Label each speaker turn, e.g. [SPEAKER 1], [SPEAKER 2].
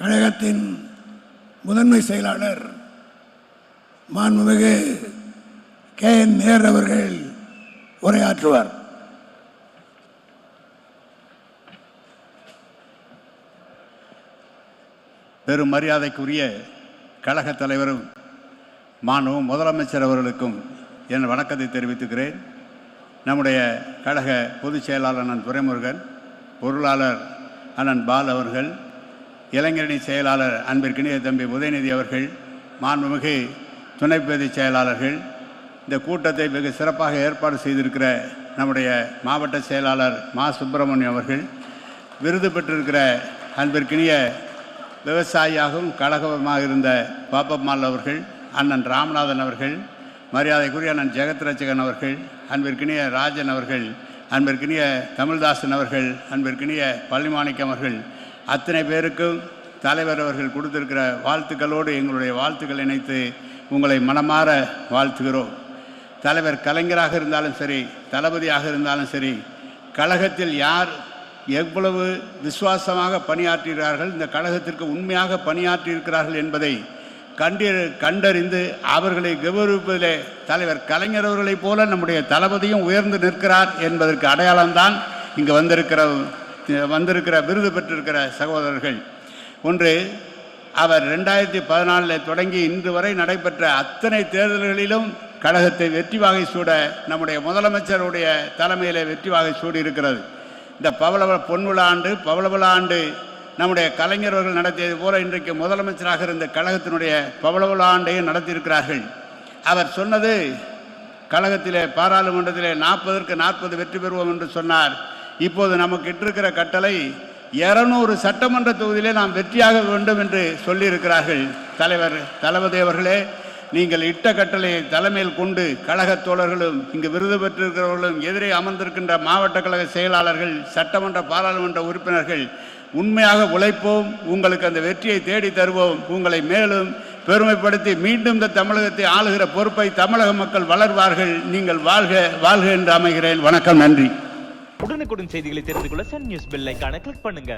[SPEAKER 1] கழகத்தின் முதன்மை செயலாளர் மாண்புமிகு KN நேரு அவர்கள் உரையாற்றுவார்.
[SPEAKER 2] பெரும் மரியாதைக்குரிய கழக தலைவரும் மாண்பு முதலமைச்சர் அவர்களுக்கும் என் வணக்கத்தை தெரிவித்துக்கிறேன். நம்முடைய கழக பொதுச் செயலாளர் அண்ணன் துரைமுருகன், பொருளாளர் அண்ணன் பால் அவர்கள், இளைஞரணி செயலாளர் அன்பிற்கினிய தம்பி உதயநிதி அவர்கள், மாண்புமிகு துணை பொதுச் செயலாளர்கள், இந்த கூட்டத்தை வெகு சிறப்பாக ஏற்பாடு செய்திருக்கிற நம்முடைய மாவட்ட செயலாளர் மா சுப்பிரமணியம் அவர்கள், விருது பெற்றிருக்கிற அன்பிற்கினிய விவசாயியாகவும் கழகமாக இருந்த பாப்பம்மாள் அவர்கள், அண்ணன் ராமநாதன் அவர்கள், மரியாதைக்குரிய அண்ணன் ஜெகத்ரட்சகன் அவர்கள், அன்பிற்கினிய ராஜன் அவர்கள், அன்பிற்கினிய தமிழ்தாசன் அவர்கள், அன்பிற்கினிய பள்ளிமாணிக்கம் அவர்கள், அத்தனை பேருக்கும் தலைவர் அவர்கள் கொடுத்திருக்கிற வாழ்த்துக்களோடு எங்களுடைய வாழ்த்துக்கள் இணைத்து உங்களை மனமாற வாழ்த்துகிறோம். தலைவர் கலைஞராக இருந்தாலும் சரி, தளபதியாக இருந்தாலும் சரி, கழகத்தில் யார் எவ்வளவு விசுவாசமாக பணியாற்றுகிறார்கள், இந்த கழகத்திற்கு உண்மையாக பணியாற்றியிருக்கிறார்கள் என்பதை கண்டறிந்து அவர்களை கௌரவிப்பதிலே தலைவர் கலைஞர் அவர்களைப் போல நம்முடைய தளபதியும் உயர்ந்து நிற்கிறார் என்பதற்கு அடையாளம்தான் இங்கு வந்திருக்கிற விருது பெற்றிருக்கிற சகோதரர்கள். ஒன்று, அவர் 2014 தொடங்கி இன்று வரை நடைபெற்ற அத்தனை தேர்தல்களிலும் கழகத்தை வெற்றி வாகை சூட நம்முடைய முதலமைச்சருடைய தலைமையில் வெற்றி வாகை சூடி இருக்கிறது. இந்த பவளவிழா ஆண்டு நம்முடைய கலைஞர் அவர்கள் நடத்தியது போல இன்றைக்கு முதலமைச்சராக இருந்த கழகத்தினுடைய பவளவிழா ஆண்டையும் நடத்தியிருக்கிறார்கள். அவர் சொன்னது, கழகத்திலே பாராளுமன்றத்திலே 40க்கு 40 வெற்றி பெறுவோம் என்று சொன்னார். இப்போது நமக்கு இட்டிருக்கிற கட்டளை 200 சட்டமன்ற தொகுதியிலே நாம் வெற்றியாக வேண்டும் என்று சொல்லியிருக்கிறார்கள். தளபதி அவர்களே, நீங்கள் இட்ட கட்டளையை தலைமையில் கொண்டு கழகத் தோழர்களும் இங்கு விருது பெற்றிருக்கிறவர்களும் எதிரே அமர்ந்திருக்கின்ற மாவட்ட கழக செயலாளர்கள், சட்டமன்ற பாராளுமன்ற உறுப்பினர்கள் உண்மையாக உழைப்போம், உங்களுக்கு அந்த வெற்றியை தேடி தருவோம், உங்களை மேலும் பெருமைப்படுத்தி மீண்டும் இந்த தமிழகத்தை ஆளுகிற பொறுப்பை தமிழக மக்கள் வளர்வார்கள். நீங்கள் வாழ்க வாழ்க என்று அமைகிறேன். வணக்கம், நன்றி.
[SPEAKER 3] உடனுக்குடன் செய்திகளை தெரிந்து கொள்ள சன் நியூஸ் பெல் ஐகானை கிளிக் பண்ணுங்க.